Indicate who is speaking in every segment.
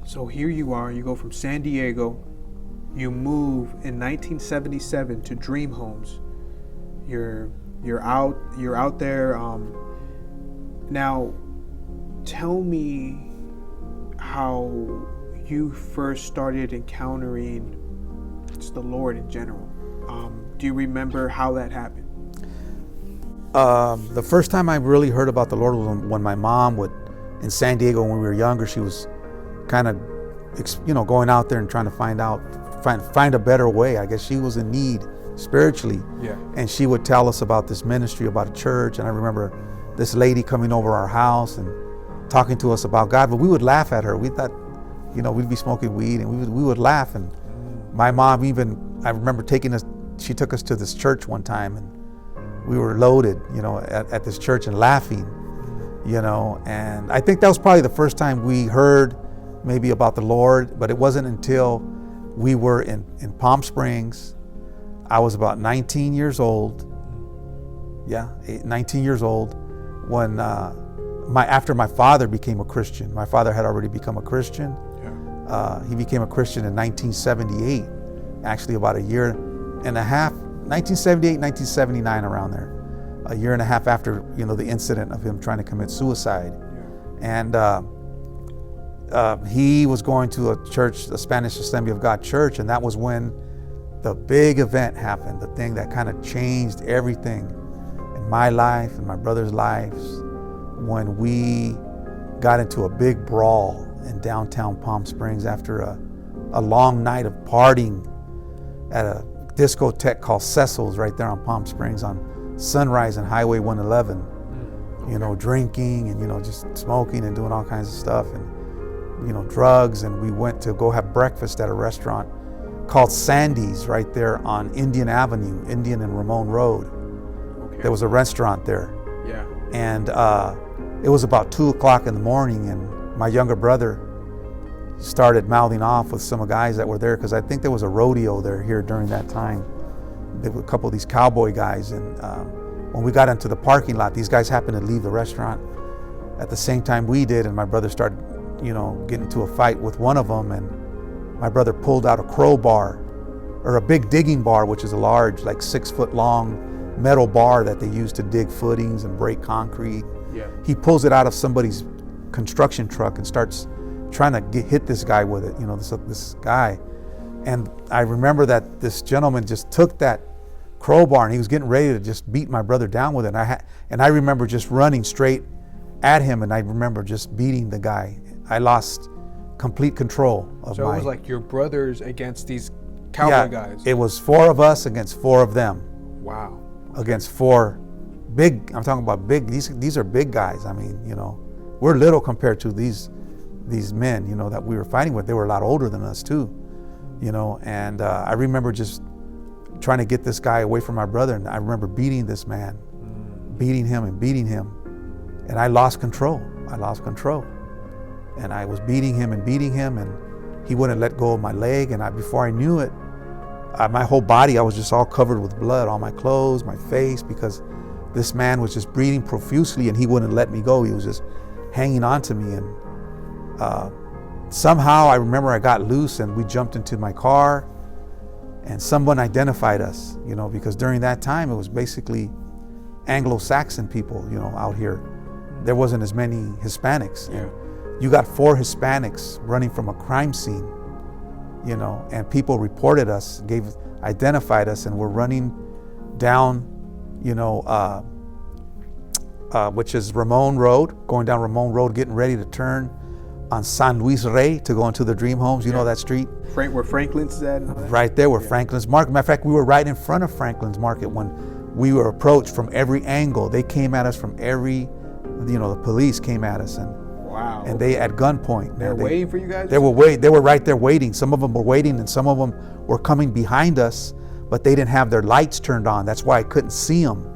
Speaker 1: So here you are, you go from San Diego, you move in 1977 to Dream Homes. You're out there. Now, tell me how you first started encountering just the Lord in general. Do you remember how that happened?
Speaker 2: The first time I really heard about the Lord was when my mom would, in San Diego when we were younger, she was kind of, going out there and trying to find a better way. I guess she was in need spiritually.
Speaker 1: Yeah. And
Speaker 2: she would tell us about this ministry, about a church. And I remember this lady coming over our house and talking to us about God, but we would laugh at her. We thought, we'd be smoking weed, and we would laugh. And my mom I remember she took us to this church one time, and we were loaded, at this church and laughing, and I think that was probably the first time we heard maybe about the Lord, but it wasn't until we were in Palm Springs. I was about 19 years old. 19 years old when after my father became a Christian. My father had already become a Christian. Yeah. He became a Christian in 1978, actually about a year and a half, 1978, 1979, around there. A year and a half after, the incident of him trying to commit suicide. Yeah. And he was going to a church, the Spanish Assembly of God church, and that was when the big event happened, the thing that kind of changed everything in my life and my brother's lives, when we got into a big brawl in downtown Palm Springs after a long night of partying at a discotheque called Cecil's right there on Palm Springs on Sunrise and Highway 111. Drinking and, just smoking and doing all kinds of stuff and, drugs. And we went to go have breakfast at a restaurant called Sandy's right there on Indian Avenue, Indian and Ramon Road. Okay. There was a restaurant there.
Speaker 1: Yeah.
Speaker 2: And it was about 2:00 in the morning, and my younger brother started mouthing off with some guys that were there, because I think there was a rodeo here during that time. There were a couple of these cowboy guys, and when we got into the parking lot, these guys happened to leave the restaurant at the same time we did, and my brother started, getting into a fight with one of them, and my brother pulled out a crowbar, or a big digging bar, which is a large, like 6-foot long metal bar that they use to dig footings and break concrete.
Speaker 1: Yeah.
Speaker 2: He pulls it out of somebody's construction truck and starts trying to hit this guy with it, this guy. And I remember that this gentleman just took that crowbar and he was getting ready to just beat my brother down with it. And I remember just running straight at him, and I remember just beating the guy. I lost complete control of
Speaker 1: So it was like your brothers against these cowboy guys.
Speaker 2: It was 4 of us against 4 of them.
Speaker 1: Wow.
Speaker 2: Against 4 big, I'm talking about big, these are big guys. I mean, we're little compared to these men, that we were fighting with. They were a lot older than us too, and I remember just trying to get this guy away from my brother, and I remember beating this man, beating him, and I lost control. And I was beating him, and he wouldn't let go of my leg, and before I knew it, my whole body, I was just all covered with blood, all my clothes, my face, because this man was just bleeding profusely, and he wouldn't let me go. He was just hanging on to me, and somehow I remember I got loose, and we jumped into my car, and someone identified us, because during that time it was basically Anglo-Saxon people, out here. There wasn't as many Hispanics.
Speaker 1: Yeah.
Speaker 2: You got 4 Hispanics running from a crime scene, and people reported us, identified us, and were running down, which is Ramon Road, going down Ramon Road, getting ready to turn on San Luis Rey to go into the Dream Homes. You know that street?
Speaker 1: Where Franklin's at?
Speaker 2: Right there where Franklin's Market. Matter of fact, we were right in front of Franklin's Market when we were approached from every angle. They came at us from every, the police came at us, and
Speaker 1: wow.
Speaker 2: And they at gunpoint.
Speaker 1: They're waiting for you guys?
Speaker 2: They were right there waiting. Some of them were waiting, and some of them were coming behind us, but they didn't have their lights turned on. That's why I couldn't see them.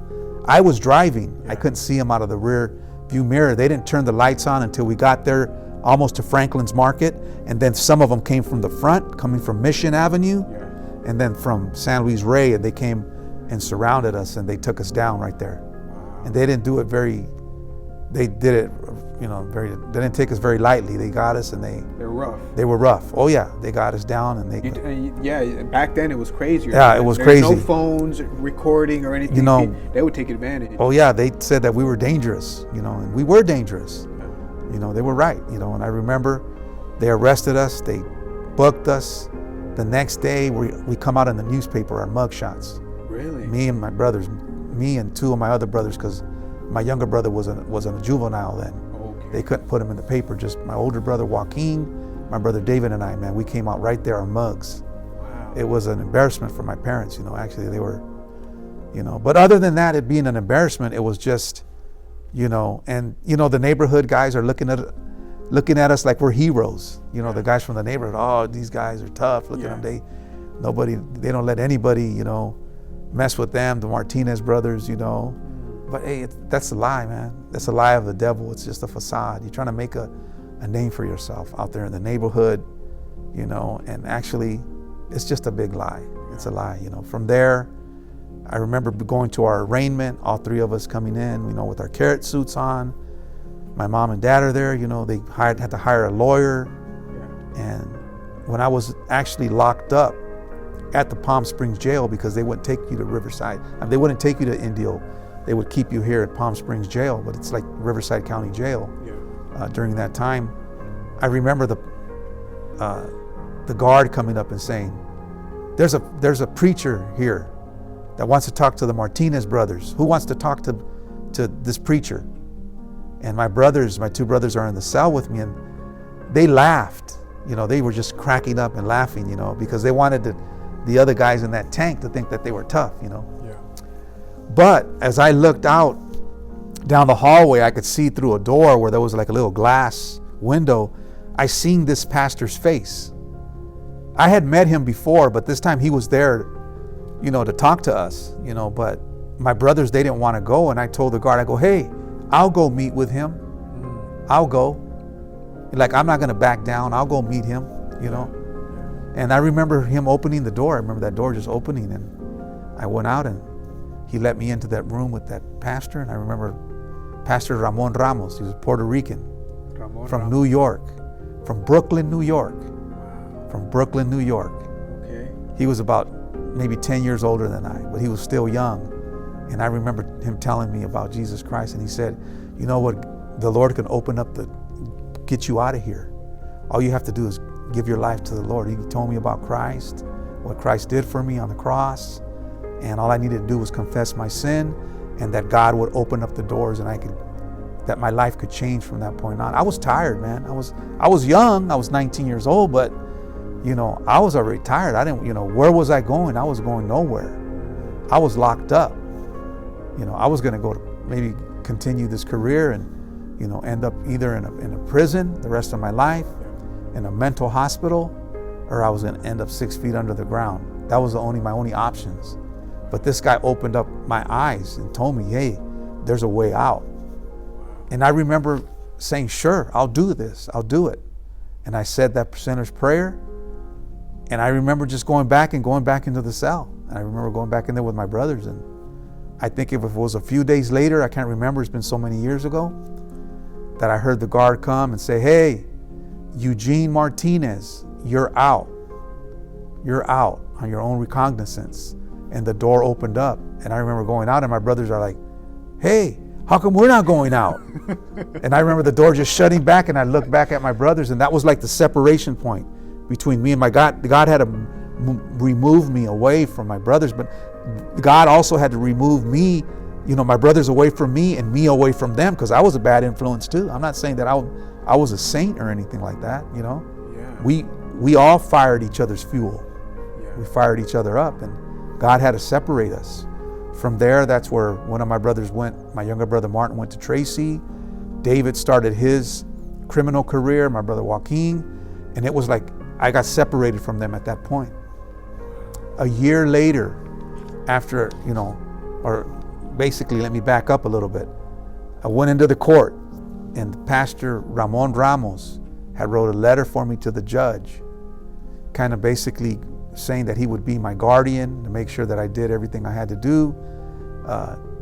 Speaker 2: I was driving. Yeah. I couldn't see them out of the rear view mirror. They didn't turn the lights on until we got there almost to Franklin's Market, and then some of them came from the front, coming from Mission Avenue, and then from San Luis Rey, and they came and surrounded us, and they took us down right there.
Speaker 1: Wow.
Speaker 2: And they didn't do it they did it they didn't take us very lightly. They got us, and
Speaker 1: They're rough.
Speaker 2: they were rough. Oh yeah, they got us down, and
Speaker 1: Back then it was crazy.
Speaker 2: Yeah, it was
Speaker 1: There's
Speaker 2: crazy.
Speaker 1: no phones, recording or anything. They would take advantage.
Speaker 2: Oh yeah, they said that we were dangerous, and we were dangerous. They were right, and I remember they arrested us, they booked us. The next day we come out in the newspaper, our mug shots.
Speaker 1: Really?
Speaker 2: Me and my brothers, me and two of my other brothers, because my younger brother was a juvenile then.
Speaker 1: Okay.
Speaker 2: They couldn't put him in the paper. Just my older brother Joaquin, my brother David, and I, man, we came out right there, our mugs.
Speaker 1: Wow.
Speaker 2: It was an embarrassment for my parents, actually they were, but other than that, it being an embarrassment, it was just, and the neighborhood guys are looking at us like we're heroes. The guys from the neighborhood, oh, these guys are tough. Look at them. They don't let anybody, mess with them. The Martinez brothers, But hey, that's a lie, man. That's a lie of the devil. It's just a facade. You're trying to make a name for yourself out there in the neighborhood, and actually, it's just a big lie. It's a lie, From there, I remember going to our arraignment, all three of us coming in, with our carrot suits on. My mom and dad are there, they had to hire a lawyer. And when I was actually locked up at the Palm Springs jail, because they wouldn't take you to Riverside, they wouldn't take you to Indio, they would keep you here at Palm Springs jail, but it's like Riverside County Jail. During that time, I remember the guard coming up and saying, there's a preacher here that wants to talk to the Martinez brothers. Who wants to talk to this preacher? And my two brothers are in the cell with me, and they laughed. They were just cracking up and laughing, because they wanted the other guys in that tank to think that they were tough,
Speaker 1: Yeah.
Speaker 2: But as I looked out down the hallway, I could see through a door where there was like a little glass window. I seen this pastor's face. I had met him before, but this time he was there, to talk to us, but my brothers, they didn't want to go. And I told the guard, I go, hey, I'll go meet with him. I'll go. Like, I'm not going to back down. I'll go meet him, And I remember him opening the door. I remember that door just opening, and I went out, and he let me into that room with that pastor. And I remember Pastor Ramon Ramos. He was Puerto Rican from New York, from Brooklyn, New York. From Brooklyn, New York.
Speaker 1: Okay.
Speaker 2: He was about maybe 10 years older than I, but he was still young. And I remember him telling me about Jesus Christ, and he said, you know what, the Lord can open up get you out of here. All you have to do is give your life to the Lord. He told me about Christ, what Christ did for me on the cross, and all I needed to do was confess my sin, and that God would open up the doors, and that my life could change from that point on. I was tired, man. I was young. I was 19 years old, but I was already tired. I didn't, where was I going? I was going nowhere. I was locked up. I was going to go to maybe continue this career and, end up either in a prison the rest of my life, in a mental hospital, or I was going to end up 6 feet under the ground. That was my only options. But this guy opened up my eyes and told me, hey, there's a way out. And I remember saying, sure, I'll do this. I'll do it. And I said that sinner's prayer. And I remember just going back into the cell. And I remember going back in there with my brothers. And I think if it was a few days later, I can't remember, it's been so many years ago, that I heard the guard come and say, hey, Eugene Martinez, you're out. You're out on your own recognizance. And the door opened up. And I remember going out, and my brothers are like, hey, how come we're not going out? And I remember the door just shutting back, and I looked back at my brothers, and that was like the separation point between me and my God. God had to remove me away from my brothers, but God also had to remove me, my brothers away from me and me away from them, because I was a bad influence too. I'm not saying that I was a saint or anything like that,
Speaker 1: Yeah.
Speaker 2: We all fired each other's fuel.
Speaker 1: Yeah.
Speaker 2: We fired each other up, and God had to separate us. From there, that's where one of my brothers went. My younger brother Martin went to Tracy. David started his criminal career, my brother Joaquin, and it was like I got separated from them at that point. A year later, after, or basically, let me back up a little bit. I went into the court, and Pastor Ramon Ramos had wrote a letter for me to the judge, kind of basically saying that he would be my guardian, to make sure that I did everything I had to do,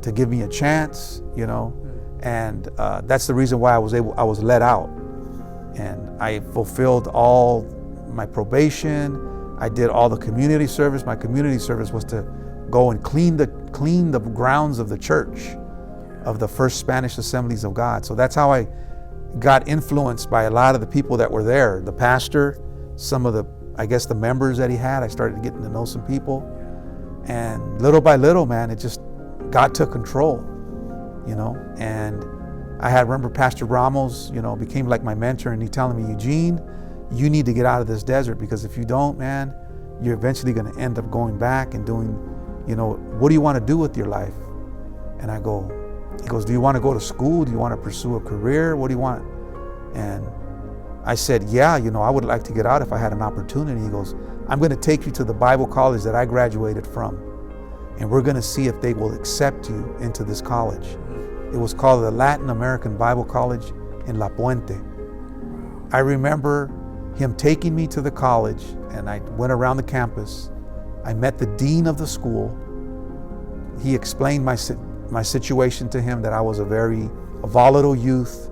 Speaker 2: to give me a chance, And that's the reason why I was let out. And I fulfilled all my probation. I did all the community service. My community service was to go and clean the grounds of the church, of the First Spanish Assemblies of God. So that's how I got influenced by a lot of the people that were there. The pastor, some of the, I guess, the members that he had. I started getting to know some people. And little by little, man, it just, God took control, you know. And I remember Pastor Ramos, you know, became like my mentor, and he telling me, Eugene, you need to get out of this desert, because if you don't, man, you're eventually going to end up going back and doing, you know, what do you want to do with your life? And he goes, do you want to go to school? Do you want to pursue a career? What do you want? And I said, yeah, you know, I would like to get out if I had an opportunity. He goes, I'm going to take you to the Bible college that I graduated from, and we're going to see if they will accept you into this college. It was called the Latin American Bible College in La Puente. I remember him taking me to the college, and I went around the campus. I met the dean of the school. He explained my situation to him, that I was a volatile youth,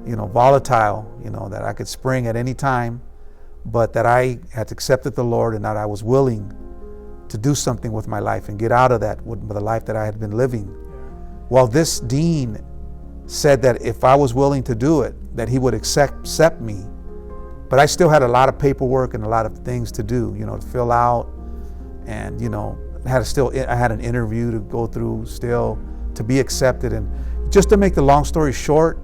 Speaker 2: you know, volatile, you know, that I could spring at any time, but that I had accepted the Lord, and that I was willing to do something with my life and get out of that, with the life that I had been living. Well, this dean said that if I was willing to do it, that he would accept me. But I still had a lot of paperwork and a lot of things to do, you know, to fill out. And, you know, I had an interview to go through still to be accepted. And just to make the long story short,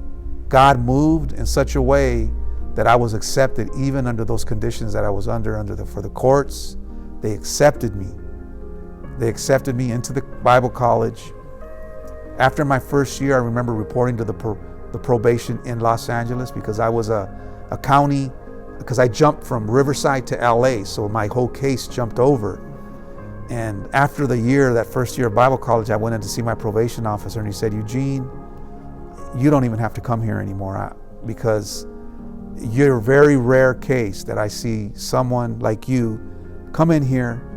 Speaker 2: God moved in such a way that I was accepted even under those conditions that I was for the courts. They accepted me. They accepted me into the Bible college. After my first year, I remember reporting to the probation in Los Angeles, because I was a county, because I jumped from Riverside to LA, so my whole case jumped over. And after that first year of Bible college, I went in to see my probation officer, and he said, Eugene, you don't even have to come here anymore, because you're a very rare case that I see someone like you come in here,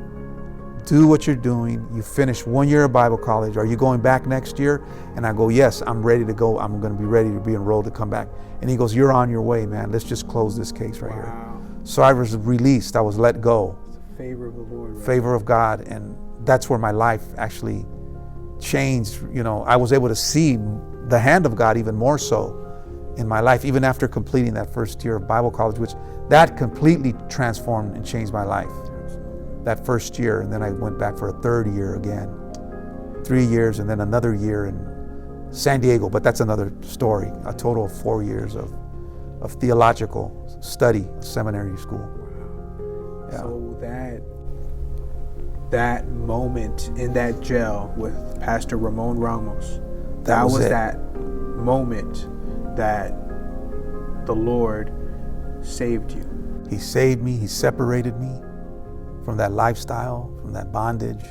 Speaker 2: do what you're doing. You finish 1 year of Bible college. Are you going back next year? And I go, yes, I'm ready to go. I'm going to be ready to be enrolled to come back. And he goes, you're on your way, man. Let's just close this case right here. So I was released. I was let go.
Speaker 1: It's the favor of the Lord. Right?
Speaker 2: Favor of God. And that's where my life actually changed. You know, I was able to see the hand of God even more so in my life, even after completing that first year of Bible college, which that completely transformed and changed my life. That first year, and then I went back for a third year again, 3 years, and then another year in San Diego, but that's another story. A total of 4 years of theological study, seminary school.
Speaker 1: Yeah. So that moment in that jail with Pastor Ramon Ramos, that was that moment that the Lord saved you.
Speaker 2: He saved me. He separated me from that lifestyle, from that bondage,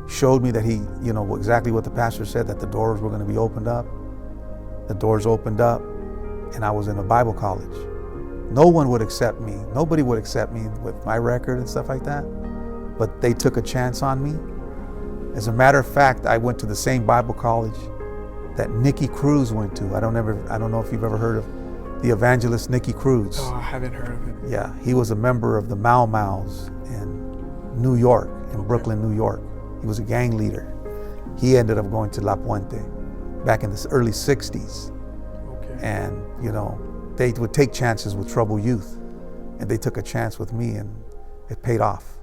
Speaker 2: showed me that he, you know, exactly what the pastor said, that the doors were going to be opened up. The doors opened up, and I was in a Bible college. No one would accept me. Nobody would accept me with my record and stuff like that, but they took a chance on me. As a matter of fact, I went to the same Bible college that Nicky Cruz went to. I don't know if you've ever heard of the evangelist Nicky Cruz.
Speaker 1: Oh, I haven't heard of it.
Speaker 2: Yeah, he was a member of the Mau Mau's in New York, in Brooklyn, New York. He was a gang leader. He ended up going to La Puente back in the early 60s.
Speaker 1: Okay.
Speaker 2: And, you know, they would take chances with troubled youth. And they took a chance with me, and it paid off.